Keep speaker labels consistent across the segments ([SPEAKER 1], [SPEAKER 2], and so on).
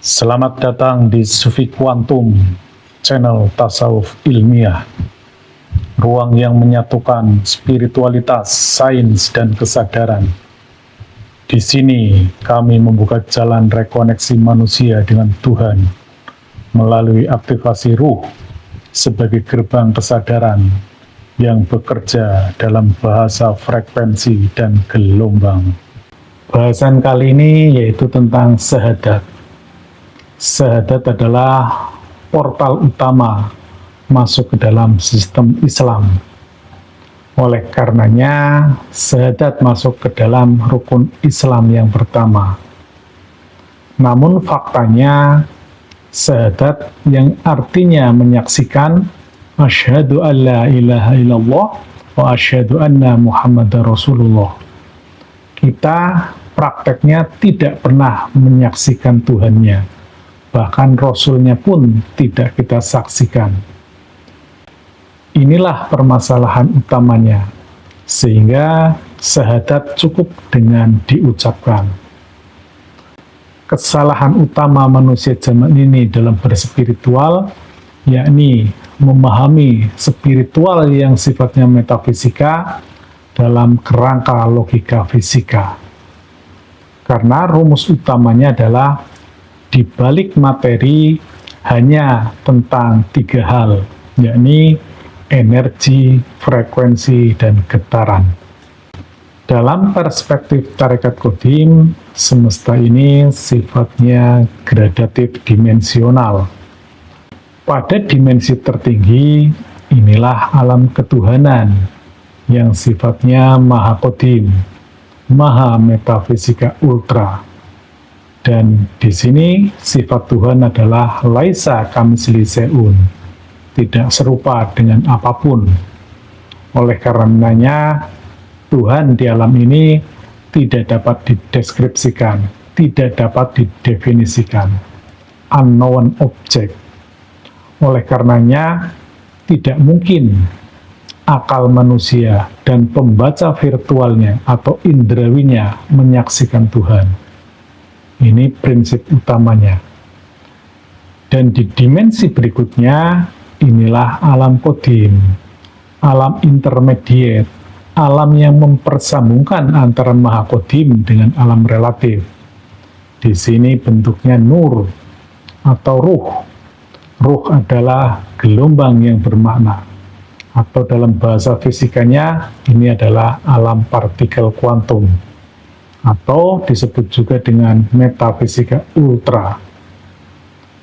[SPEAKER 1] Selamat datang di Sufi Quantum, channel tasawuf ilmiah, ruang yang menyatukan spiritualitas, sains, dan kesadaran. Di sini kami membuka jalan rekoneksi manusia dengan Tuhan melalui aktivasi ruh sebagai gerbang kesadaran yang bekerja dalam bahasa frekuensi dan gelombang. Bahasan kali ini yaitu tentang syahadat. Syahadat adalah portal utama masuk ke dalam sistem Islam. Oleh karenanya, syahadat masuk ke dalam rukun Islam yang pertama. Namun faktanya, syahadat yang artinya menyaksikan asyhadu an la ilaha illallah wa asyhadu anna muhammadar rasulullah. Kita prakteknya tidak pernah menyaksikan Tuhannya. Bahkan Rasulnya pun tidak kita saksikan. Inilah permasalahan utamanya, sehingga syahadat cukup dengan diucapkan. Kesalahan utama manusia zaman ini dalam berspiritual, yakni memahami spiritual yang sifatnya metafisika dalam kerangka logika fisika. Karena rumus utamanya adalah di balik materi hanya tentang tiga hal, yakni energi, frekuensi, dan getaran. Dalam perspektif tarekat Qadim, semesta ini sifatnya gradatif dimensional. Pada dimensi tertinggi, inilah alam ketuhanan yang sifatnya maha Qadim, maha metafisika ultra. Dan di sini sifat Tuhan adalah laisa kamitslihi syai'un, tidak serupa dengan apapun. Oleh karenanya, Tuhan di alam ini tidak dapat dideskripsikan, tidak dapat didefinisikan, unknown object. Oleh karenanya, tidak mungkin akal manusia dan pembaca virtualnya atau indrawinya menyaksikan Tuhan. Ini prinsip utamanya. Dan di dimensi berikutnya, inilah alam qadim, alam intermediate, alam yang mempersambungkan antara maha qadim dengan alam relatif. Di sini bentuknya nur atau ruh. Ruh adalah gelombang yang bermakna. Atau dalam bahasa fisikanya, ini adalah alam partikel kuantum. Atau disebut juga dengan metafisika ultra.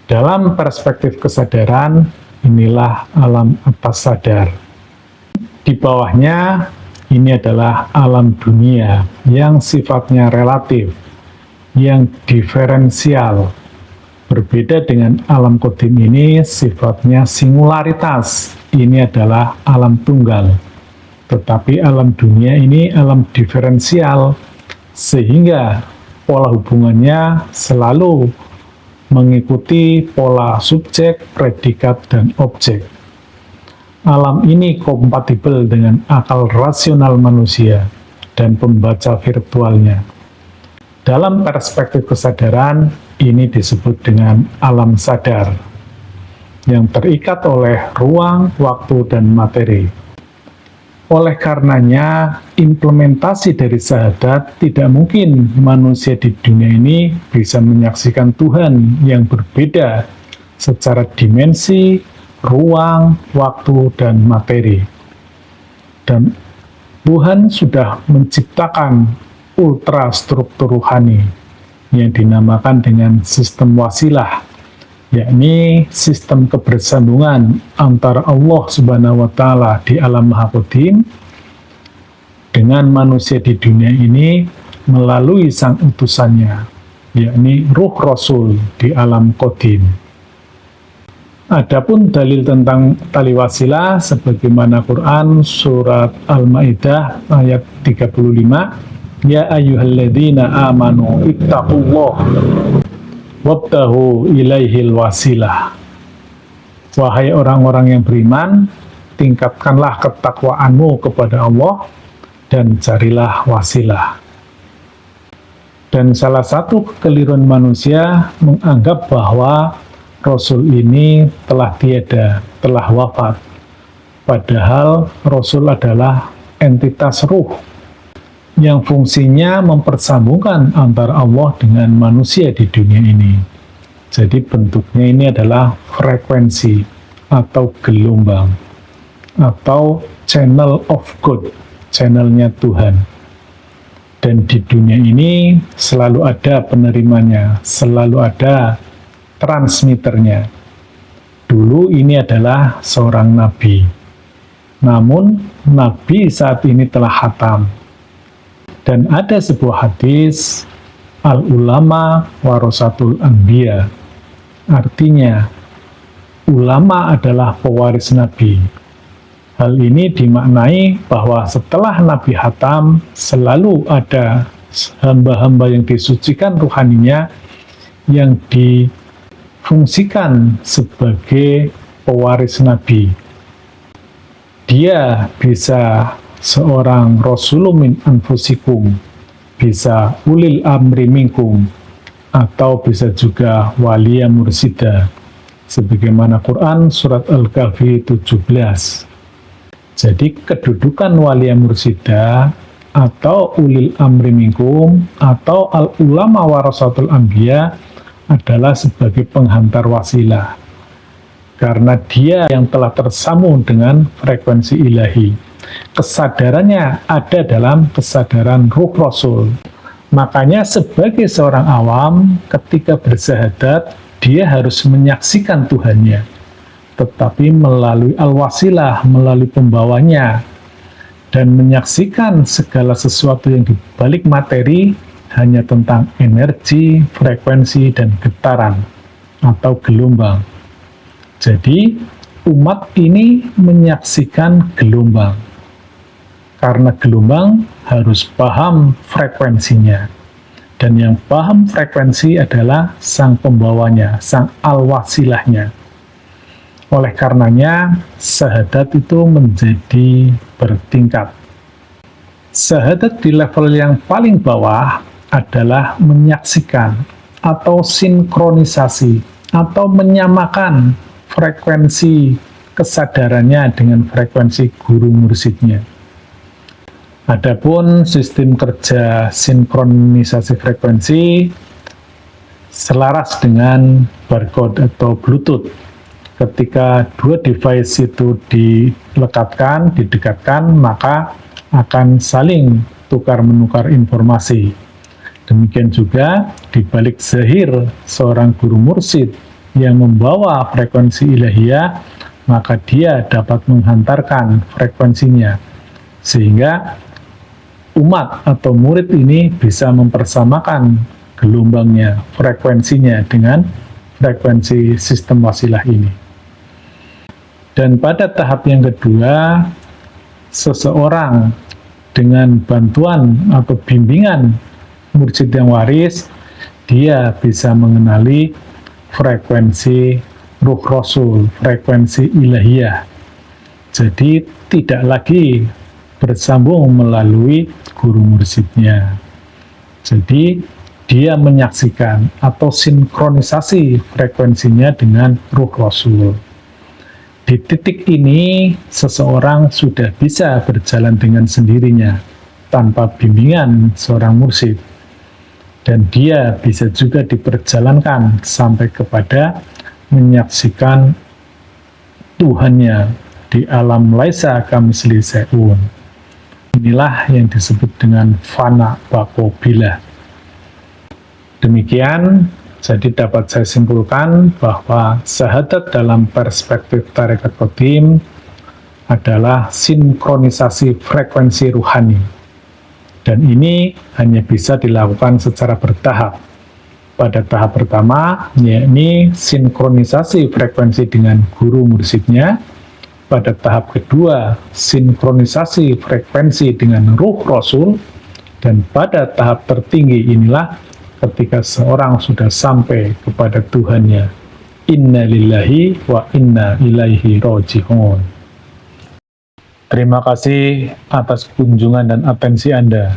[SPEAKER 1] Dalam perspektif kesadaran, inilah alam atas sadar. Di bawahnya, ini adalah alam dunia yang sifatnya relatif, yang diferensial. Berbeda dengan alam qadim ini, sifatnya singularitas. Ini adalah alam tunggal. Tetapi alam dunia ini alam diferensial, sehingga pola hubungannya selalu mengikuti pola subjek, predikat, dan objek. Alam ini kompatibel dengan akal rasional manusia dan pembaca virtualnya. Dalam perspektif kesadaran, ini disebut dengan alam sadar, yang terikat oleh ruang, waktu, dan materi. Oleh karenanya, implementasi dari syahadat tidak mungkin manusia di dunia ini bisa menyaksikan Tuhan yang berbeda secara dimensi, ruang, waktu, dan materi. Dan Tuhan sudah menciptakan ultrastruktur rohani yang dinamakan dengan sistem wasilah, yakni sistem kebersambungan antara Allah Subhanahu wa Ta'ala di alam maha qadim dengan manusia di dunia ini melalui sang utusannya, yakni ruh Rasul di alam qadim. Adapun dalil tentang tali wasilah sebagaimana Quran surat Al-Maidah ayat 35, ya ayyuhalladzina amanu ittaqullah wabtahu ilaihil wasilah. Wahai orang-orang yang beriman, tingkatkanlah ketakwaanmu kepada Allah dan carilah wasilah. Dan salah satu kekeliruan manusia menganggap bahwa Rasul ini telah tiada, telah wafat. Padahal Rasul adalah entitas ruh yang fungsinya mempersambungkan antara Allah dengan manusia di dunia ini. Jadi bentuknya ini adalah frekuensi atau gelombang atau channel of God, channelnya Tuhan. Dan di dunia ini selalu ada penerimanya, selalu ada transmitternya. Dulu ini adalah seorang nabi. Namun, nabi saat ini telah khatam. Dan ada sebuah hadis, al-ulama warasatul anbiya. Artinya, ulama adalah pewaris nabi. Hal ini dimaknai bahwa setelah Nabi khatam, selalu ada hamba-hamba yang disucikan ruhaninya yang difungsikan sebagai pewaris Nabi. Dia bisa seorang rasulun min anfusikum, bisa ulil amri minkum, atau bisa juga waliya mursida, sebagaimana Quran surat Al-Kahfi 17. Jadi kedudukan waliya mursida atau ulil amri minkum atau al-ulama warasatul anbiya adalah sebagai penghantar wasilah. Karena dia yang telah tersambung dengan frekuensi ilahi. Kesadarannya ada dalam kesadaran ruh Rasul. Makanya sebagai seorang awam ketika bersahadat, dia harus menyaksikan Tuhannya. Tetapi melalui al-wasilah, melalui pembawanya, dan menyaksikan segala sesuatu yang dibalik materi hanya tentang energi, frekuensi, dan getaran atau gelombang. Jadi, umat ini menyaksikan gelombang. Karena gelombang harus paham frekuensinya. Dan yang paham frekuensi adalah sang pembawanya, sang al-wasilahnya. Oleh karenanya, syahadat itu menjadi bertingkat. Syahadat di level yang paling bawah adalah menyaksikan atau sinkronisasi atau menyamakan frekuensi kesadarannya dengan frekuensi guru mursyidnya. Adapun sistem kerja sinkronisasi frekuensi selaras dengan barcode atau Bluetooth. Ketika dua device itu dilekatkan, didekatkan, maka akan saling tukar-menukar informasi. Demikian juga di balik zahir seorang guru mursyid yang membawa frekuensi ilahiyah, maka dia dapat menghantarkan frekuensinya. Sehingga umat atau murid ini bisa mempersamakan gelombangnya, frekuensinya dengan frekuensi sistem wasilah ini. Dan pada tahap yang kedua, seseorang dengan bantuan atau bimbingan mursyid yang waris, dia bisa mengenali frekuensi ruh Rasul, frekuensi ilahiyah. Jadi tidak lagi bersambung melalui guru mursyidnya. Jadi dia menyaksikan atau sinkronisasi frekuensinya dengan ruh Rasul. Di titik ini, seseorang sudah bisa berjalan dengan sendirinya, tanpa bimbingan seorang mursyid. Dan dia bisa juga diperjalankan sampai kepada menyaksikan Tuhannya di alam laisa kamisli syai'un. Inilah yang disebut dengan fana baqobila. Demikian, jadi dapat saya simpulkan bahwa syahadat dalam perspektif tarekat qadim adalah sinkronisasi frekuensi ruhani. Dan ini hanya bisa dilakukan secara bertahap. Pada tahap pertama, yakni sinkronisasi frekuensi dengan guru mursyidnya. Pada tahap kedua, sinkronisasi frekuensi dengan ruh Rasul. Dan pada tahap tertinggi inilah ketika seorang sudah sampai kepada Tuhannya. Inna lillahi wa inna ilaihi roji'un. Terima kasih atas kunjungan dan atensi Anda.